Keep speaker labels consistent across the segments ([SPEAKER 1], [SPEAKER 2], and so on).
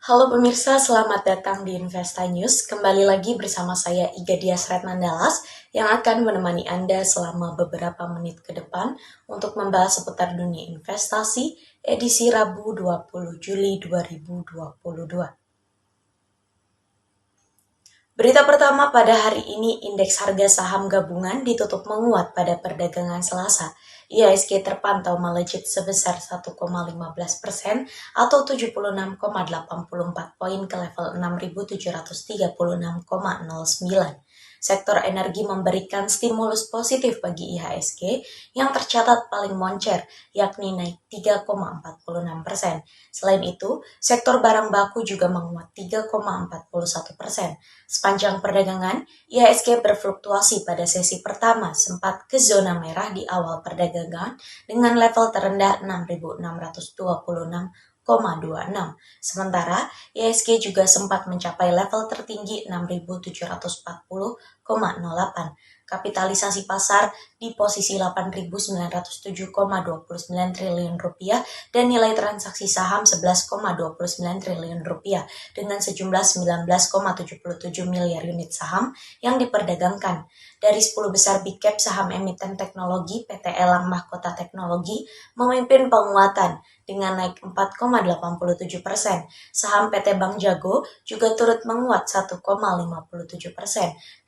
[SPEAKER 1] Halo pemirsa, selamat datang di Investa News. Kembali lagi bersama saya Iga Dias Retnandalas yang akan menemani Anda selama beberapa menit ke depan untuk membahas seputar dunia investasi edisi Rabu 20 Juli 2022. Berita pertama pada hari ini, indeks harga saham gabungan ditutup menguat pada perdagangan Selasa. IHSG terpantau melejit sebesar 1,15% atau 76,84 poin ke level 6.736,09. Sektor energi memberikan stimulus positif bagi IHSG yang tercatat paling moncer, yakni naik 3,46%. Selain itu, sektor barang baku juga menguat 3,41%. Sepanjang perdagangan, IHSG berfluktuasi pada sesi pertama sempat ke zona merah di awal perdagangan dengan level terendah 6.626,26. Sementara IHSG juga sempat mencapai level tertinggi 6.740,08. Kapitalisasi pasar di posisi 8.907,29 triliun rupiah dan nilai transaksi saham 11,29 triliun rupiah dengan sejumlah 19,77 miliar unit saham yang diperdagangkan. Dari 10 besar big cap saham emiten teknologi, PT Elang Mahkota Teknologi memimpin penguatan dengan naik 4,87%. Saham PT Bank Jago juga turut menguat 1,57%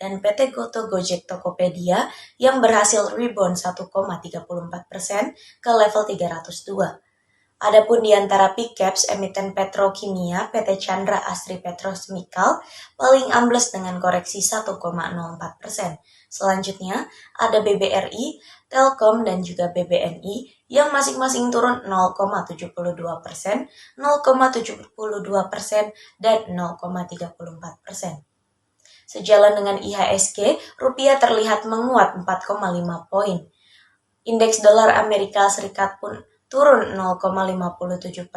[SPEAKER 1] dan PT Goto Gojek Tokopedia yang berhasil rebound 1,34% ke level 302. Adapun di antara big caps emiten petrokimia PT Chandra Asri Petrochemical paling ambles dengan koreksi 1,04%. Selanjutnya ada BBRI, Telkom dan juga BBNI yang masing-masing turun 0,72%, 0,72% dan 0,34%. Sejalan dengan IHSG, rupiah terlihat menguat 4,5 poin. Indeks dolar Amerika Serikat pun turun 0,57%.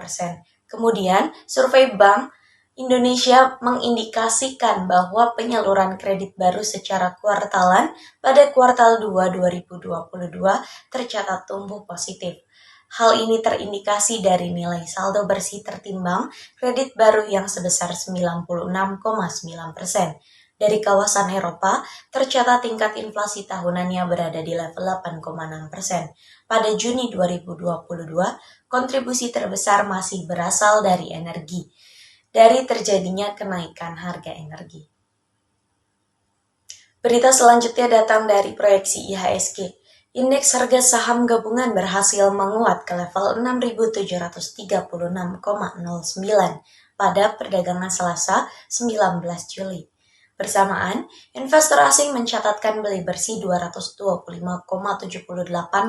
[SPEAKER 1] Kemudian, survei Bank Indonesia mengindikasikan bahwa penyaluran kredit baru secara kuartalan pada kuartal 2 2022 tercatat tumbuh positif. Hal ini terindikasi dari nilai saldo bersih tertimbang kredit baru yang sebesar 96,9%. Dari kawasan Eropa, tercatat tingkat inflasi tahunannya berada di level 8,6%. Pada Juni 2022, kontribusi terbesar masih berasal dari energi, dari terjadinya kenaikan harga energi. Berita selanjutnya datang dari proyeksi IHSG. Indeks harga saham gabungan berhasil menguat ke level 6.736,09 pada perdagangan Selasa 19 Juli. Bersamaan, investor asing mencatatkan beli bersih 225,78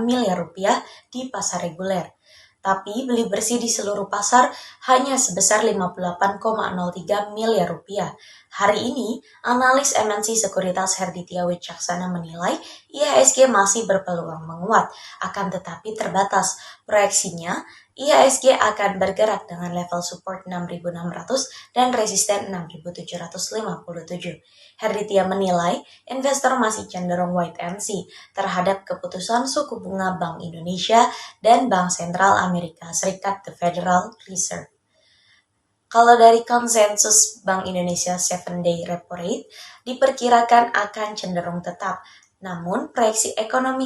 [SPEAKER 1] miliar rupiah di pasar reguler. Tapi beli bersih di seluruh pasar hanya sebesar 58,03 miliar rupiah. Hari ini, analis MNC Sekuritas Herditya Wicaksana menilai IHSG masih berpeluang menguat, akan tetapi terbatas. Proyeksinya, IHSG akan bergerak dengan level support 6.600 dan resisten 6.757. Herditya menilai investor masih cenderung wait and see terhadap keputusan suku bunga Bank Indonesia dan Bank Sentral Amerika Serikat The Federal Reserve. Kalau dari konsensus Bank Indonesia 7-day repo rate diperkirakan akan cenderung tetap. Namun, proyeksi ekonom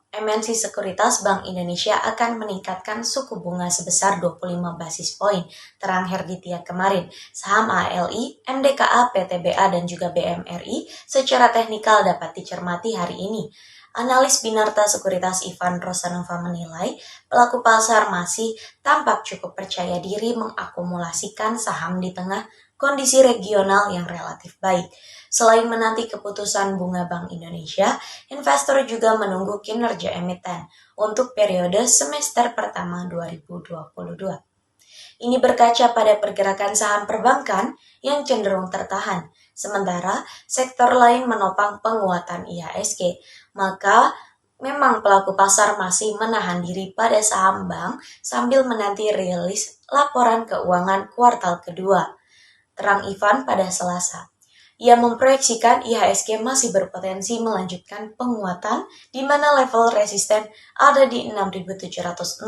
[SPEAKER 1] MNC Sekuritas Bank Indonesia akan meningkatkan suku bunga sebesar 25 basis poin, terang Herditya kemarin. Saham ALI, MDKA, PTBA, dan juga BMRI secara teknikal dapat dicermati hari ini. Analis Binarta Sekuritas Ivan Rosanova menilai pelaku pasar masih tampak cukup percaya diri mengakumulasikan saham di tengah kondisi regional yang relatif baik. Selain menanti keputusan bunga Bank Indonesia, investor juga menunggu kinerja emiten untuk periode semester pertama 2022. Ini berkaca pada pergerakan saham perbankan yang cenderung tertahan, sementara sektor lain menopang penguatan IHSG. Maka memang pelaku pasar masih menahan diri pada saham bank sambil menanti rilis laporan keuangan kuartal kedua, terang Ivan pada Selasa. Ia memproyeksikan IHSG masih berpotensi melanjutkan penguatan di mana level resisten ada di 6.768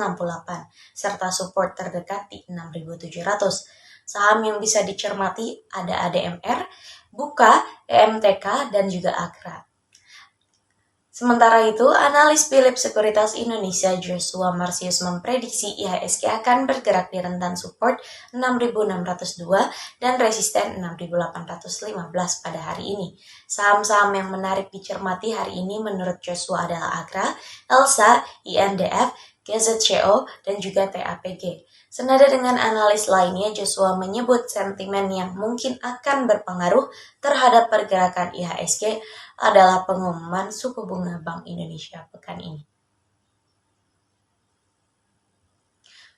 [SPEAKER 1] serta support terdekat di 6.700. Saham yang bisa dicermati ada ADMR, Buka, EMTK, dan juga Akra. Sementara itu, analis Philip Sekuritas Indonesia Joshua Marsius memprediksi IHSG akan bergerak di rentan support 6.602 dan resisten 6.815 pada hari ini. Saham-saham yang menarik dicermati hari ini menurut Joshua adalah Akra, Elsa, INDF, GZCO, dan juga TAPG. Senada dengan analis lainnya, Joshua menyebut sentimen yang mungkin akan berpengaruh terhadap pergerakan IHSG adalah pengumuman suku bunga Bank Indonesia pekan ini.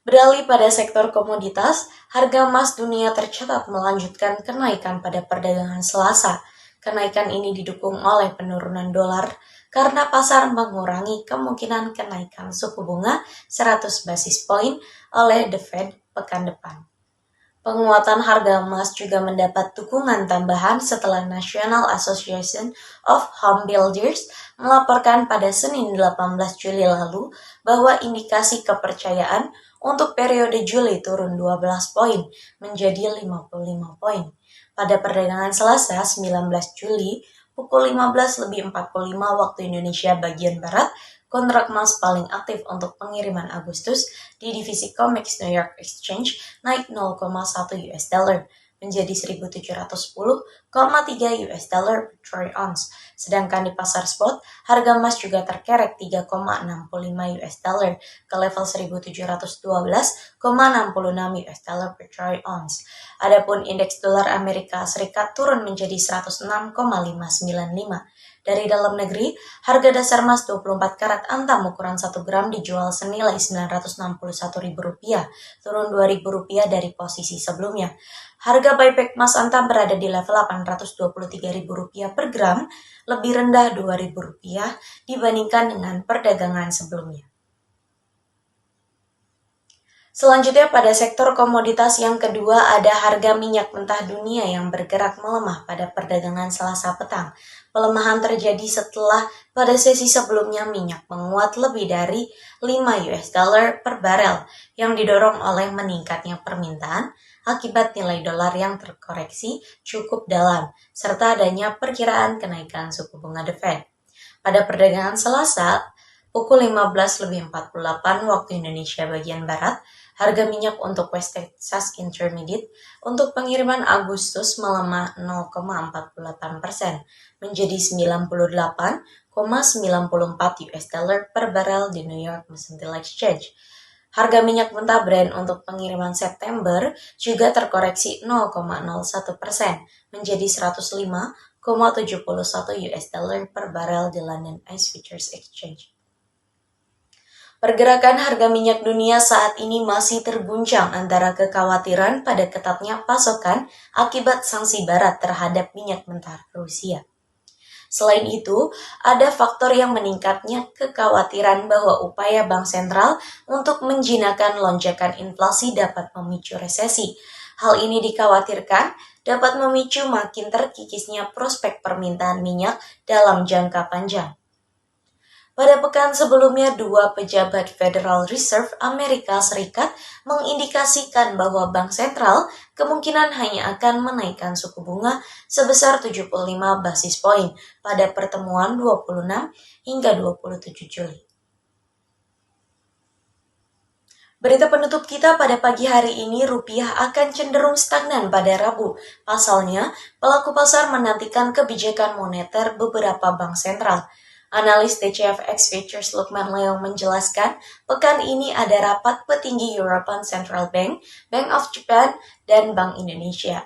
[SPEAKER 1] Beralih pada sektor komoditas, harga emas dunia tercatat melanjutkan kenaikan pada perdagangan Selasa. Kenaikan ini didukung oleh penurunan dolar karena pasar mengurangi kemungkinan kenaikan suku bunga 100 basis poin oleh The Fed pekan depan. Penguatan harga emas juga mendapat dukungan tambahan setelah National Association of Home Builders melaporkan pada Senin 18 Juli lalu bahwa indikasi kepercayaan untuk periode Juli turun 12 poin menjadi 55 poin. Pada perdagangan Selasa 19 Juli pukul 15.45 waktu Indonesia bagian Barat, kontrak emas paling aktif untuk pengiriman Agustus di divisi COMEX New York Exchange naik 0,1 US dollar menjadi 1.710,3 US dollar per troy ounce. Sedangkan di pasar spot, harga emas juga terkerek 3,65 US dollar ke level 1.712,66 US dollar per troy ounce. Adapun indeks dolar Amerika Serikat turun menjadi 106,595. Dari dalam negeri, harga dasar emas 24 karat antam ukuran 1 gram dijual senilai Rp961.000, turun Rp2.000 dari posisi sebelumnya. Harga buyback emas antam berada di level Rp823.000 per gram, lebih rendah Rp2.000 dibandingkan dengan perdagangan sebelumnya. Selanjutnya pada sektor komoditas yang kedua ada harga minyak mentah dunia yang bergerak melemah pada perdagangan Selasa petang. Pelemahan terjadi setelah pada sesi sebelumnya minyak menguat lebih dari 5 US dollar per barel yang didorong oleh meningkatnya permintaan akibat nilai dolar yang terkoreksi cukup dalam serta adanya perkiraan kenaikan suku bunga The Fed. Pada perdagangan Selasa pukul 15.48 waktu Indonesia bagian Barat, harga minyak untuk West Texas Intermediate untuk pengiriman Agustus melemah 0,48% menjadi 98,94 US dollar per barel di New York Mercantile Exchange. Harga minyak mentah Brent untuk pengiriman September juga terkoreksi 0,01% menjadi 105,71 US dollar per barel di London ICE Futures Exchange. Pergerakan harga minyak dunia saat ini masih terguncang antara kekhawatiran pada ketatnya pasokan akibat sanksi barat terhadap minyak mentah Rusia. Selain itu, ada faktor yang meningkatnya kekhawatiran bahwa upaya bank sentral untuk menjinakkan lonjakan inflasi dapat memicu resesi. Hal ini dikhawatirkan dapat memicu makin terkikisnya prospek permintaan minyak dalam jangka panjang. Pada pekan sebelumnya, dua pejabat Federal Reserve Amerika Serikat mengindikasikan bahwa bank sentral kemungkinan hanya akan menaikkan suku bunga sebesar 75 basis poin pada pertemuan 26 hingga 27 Juli. Berita penutup kita pada pagi hari ini, rupiah akan cenderung stagnan pada Rabu. Pasalnya, pelaku pasar menantikan kebijakan moneter beberapa bank sentral. Analis TCFX Futures Lukman Leong menjelaskan, pekan ini ada rapat petinggi European Central Bank, Bank of Japan, dan Bank Indonesia.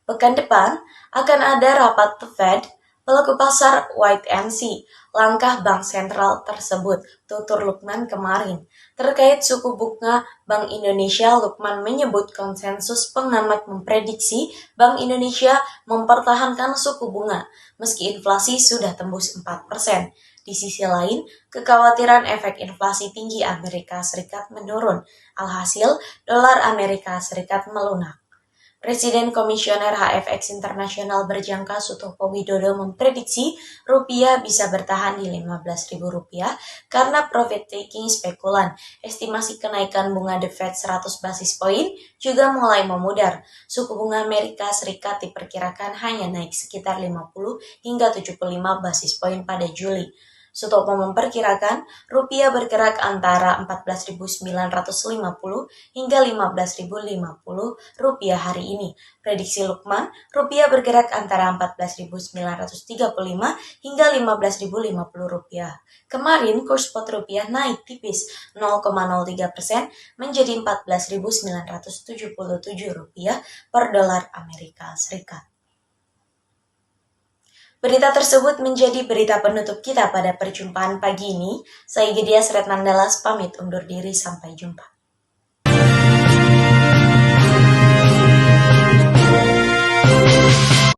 [SPEAKER 1] Pekan depan akan ada rapat The Fed, pelaku pasar wait and see langkah bank sentral tersebut, tutur Lukman kemarin. Terkait suku bunga Bank Indonesia, Lukman menyebut konsensus pengamat memprediksi Bank Indonesia mempertahankan suku bunga meski inflasi sudah tembus 4%. Di sisi lain, kekhawatiran efek inflasi tinggi Amerika Serikat menurun. Alhasil, dolar Amerika Serikat melunak. Presiden Komisioner HFX Internasional Berjangka Sutopo Widodo memprediksi rupiah bisa bertahan di Rp15.000 karena profit taking spekulan. Estimasi kenaikan bunga The Fed 100 basis poin juga mulai memudar. Suku bunga Amerika Serikat diperkirakan hanya naik sekitar 50 hingga 75 basis poin pada Juli. Sutopo memperkirakan rupiah bergerak antara 14.950 hingga 15.050 rupiah hari ini. Prediksi Lukman, rupiah bergerak antara 14.935 hingga 15.050 rupiah. Kemarin kurs spot rupiah naik tipis 0,03% menjadi 14.977 rupiah per dolar Amerika Serikat. Berita tersebut menjadi berita penutup kita pada perjumpaan pagi ini. Saya Gedia Sretnandalas pamit undur diri, sampai jumpa.